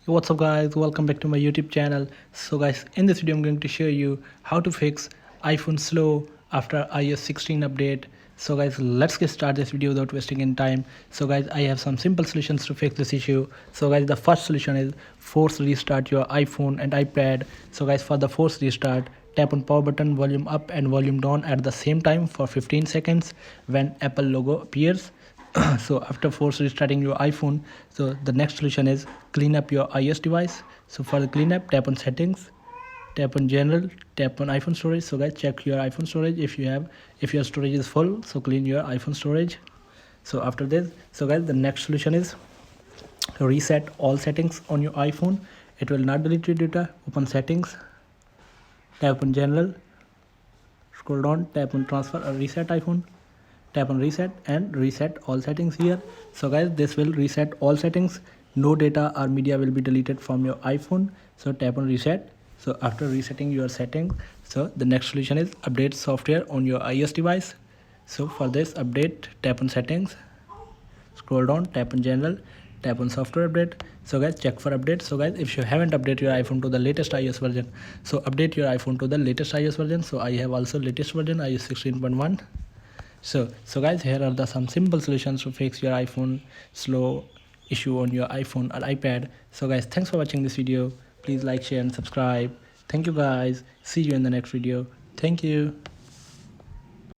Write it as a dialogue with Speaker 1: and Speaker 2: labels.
Speaker 1: What's up guys, welcome back to my YouTube channel. So guys, in this video I'm going to show you how to fix iPhone slow after iOS 16 update. So guys, let's get started this video without wasting any time. So guys, I have some simple solutions to fix this issue. So guys, the first solution is force restart your iPhone and iPad. So guys, for the force restart, tap on power button, volume up and volume down at the same time for 15 seconds when Apple logo appears. So after force restarting your iPhone, so the next solution is clean up your iOS device. So for the cleanup, tap on settings, tap on general, tap on iPhone storage. So guys, check your iPhone storage. If your storage is full, so clean your iPhone storage. So after this, so guys, the next solution is reset all settings on your iPhone. It will not delete your data. Open settings, tap on general, scroll down, tap on transfer or reset iPhone, tap on reset and reset all settings here. So guys, this will reset all settings. No data or media will be deleted from your iPhone. So tap on reset. So after resetting your settings, so the next solution is update software on your iOS device. So for this update, tap on settings, scroll down, tap on general, tap on software update. So guys, check for update. So guys, if you haven't updated your iPhone to the latest iOS version, so update your iPhone to the latest iOS version. So I have also latest version, iOS 16.1. So guys, here are the some simple solutions to fix your iPhone slow issue on your iPhone or iPad. So guys, thanks for watching this video. Please like, share and subscribe. Thank you guys. See you in the next video. Thank you.